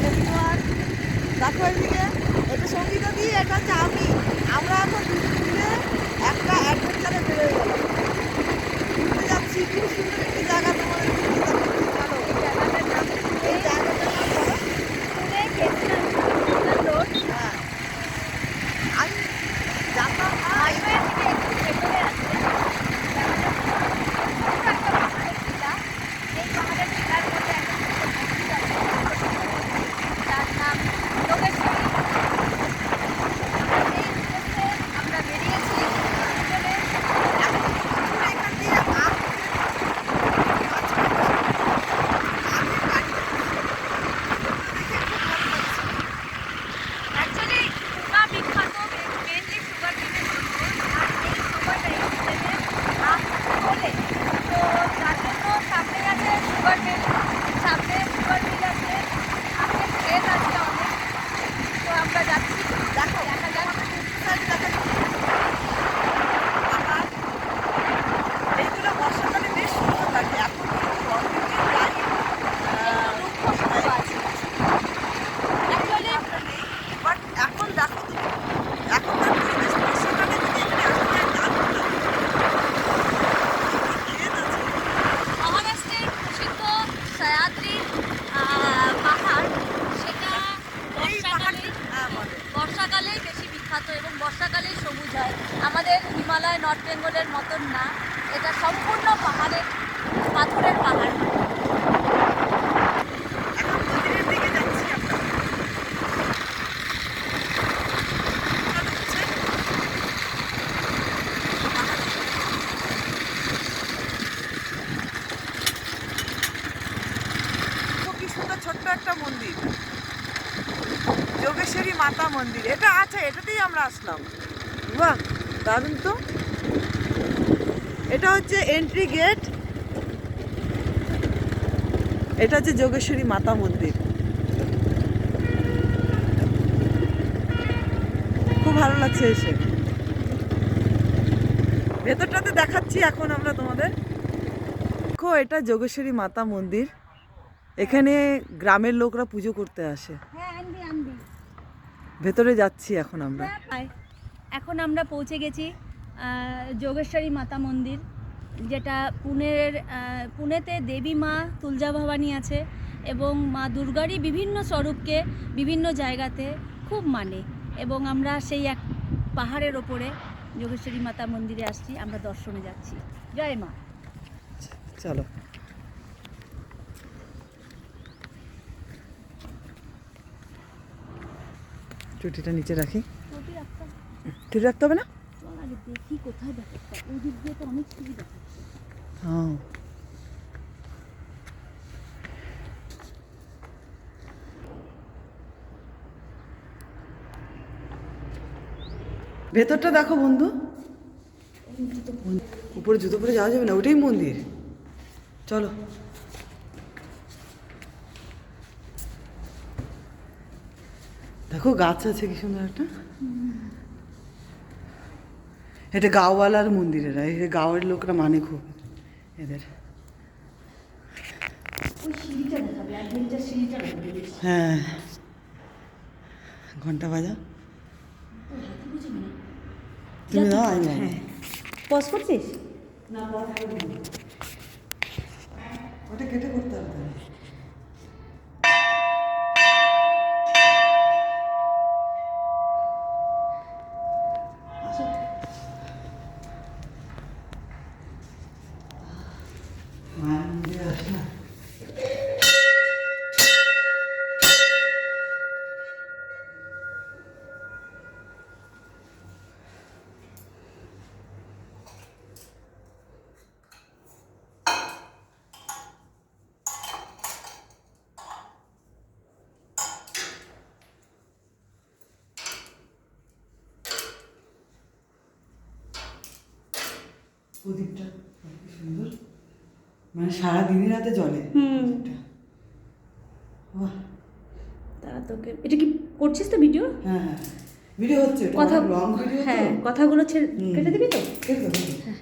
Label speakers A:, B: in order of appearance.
A: Everyone, দেখো এদিকে, এটা সঙ্গীতা দিয়ে, এটা হচ্ছে আমি। আমরা এখন দুজন মিলে একটা অ্যাডভেঞ্চারে বেরোয় গেলাম, ঘুরতে যাচ্ছি। খুব সুন্দর একটি জায়গা, তোমাদের চলো। এই জায়গাটার নাম বলো। হ্যাঁ, আমি জানতাম না। এখান দিয়ে দেখো দেখা যাক পাহাড়। এইগুলো বর্ষাকালে বেশ সুন্দর লাগে। এখন কিন্তু গরমের দিন তাই বাট এখন দেখো তুমি, এখনকার পরিবেশ বর্ষাকালে যদি এখানে আসা যায় দারুণ লাগে। ক্ষেত আছে।
B: মহারাষ্ট্রের প্রসিদ্ধ সহ্যাদ্রি পাহাড়, সেটা
A: এই পাহাড়টি হ্যাঁ বলে।
B: বর্ষাকালেই বেশি বিখ্যাত এবং বর্ষাকালেই সবুজ হয়। আমাদের হিমালয় নর্থ বেঙ্গলের মতন না, এটা সম্পূর্ণ পাহাড়ের, পাথরের পাহাড়।
A: এখন মন্দিরের দিকে যাচ্ছি আমরা। মনে হচ্ছে কি সুন্দর ছোট্ট একটা মন্দির, যোগেশ্বরী মাতা মন্দির। এটা আছে, এটাতেই আমরা আসলাম। বাহ, দারুণ তো। এটা হচ্ছে এন্ট্রি গেট। এটা হচ্ছে যোগেশ্বরী মাতা মন্দির। খুব ভালো লাগছে এসে। ভেতরটাতে দেখাচ্ছি এখন আমরা তোমাদের। দেখো, এটা যোগেশ্বরী মাতা মন্দির। এখানে গ্রামের লোকরা পুজো করতে আসে। ভেতরে যাচ্ছি এখন আমরা।
B: এখন আমরা পৌঁছে গেছি যোগেশ্বরী মাতা মন্দির, যেটা পুনেতে দেবী মা তুলজা ভবানী আছে এবং মা দুর্গারই বিভিন্ন স্বরূপকে বিভিন্ন জায়গাতে খুব মানে। এবং আমরা সেই এক পাহাড়ের ওপরে যোগেশ্বরী মাতা মন্দিরে আসছি, আমরা দর্শনে যাচ্ছি। জয় মা।
A: চলো। চুটিটা নিচে রাখি। চুটি রাখতে হবে না?
B: দেখি কোথায় ব্যাপারটা, ওই দিক দিয়ে তো অনেক সুবিধা।
A: হ্যাঁ, ভেতরটা দেখো বন্ধু। উপরে জুতো পরে যাওয়া যাবে না, ওটাই মন্দির। চলো। দেখো গাছ আছে কি সুন্দর একটা। এটা গাঁওয়ালার মন্দির, এরা এই গাঁওয়ের লোকরা মানে খুব এদের। হ্যাঁ, ঘন্টা বাজা। তুমি দাও, আমি যাবো।
B: পজ করছিস?
A: না, ওটা কেটে করতে হবে তাহলে। মায়ের মন্দিরে আসলাম। প্রদীপটা কি সুন্দর, মানে সারা দিনের রাতে জ্বলে প্রদীপটা। বাহ,
B: তারা তোকে এটা কি করছিস তো ভিডিও?
A: হ্যাঁ হ্যাঁ, ভিডিও হচ্ছে,
B: কথা
A: লং ভিডিও।
B: হ্যাঁ, কথাগুলো কেটে দিবি তো?
A: কেটে দেবো।
B: হ্যাঁ।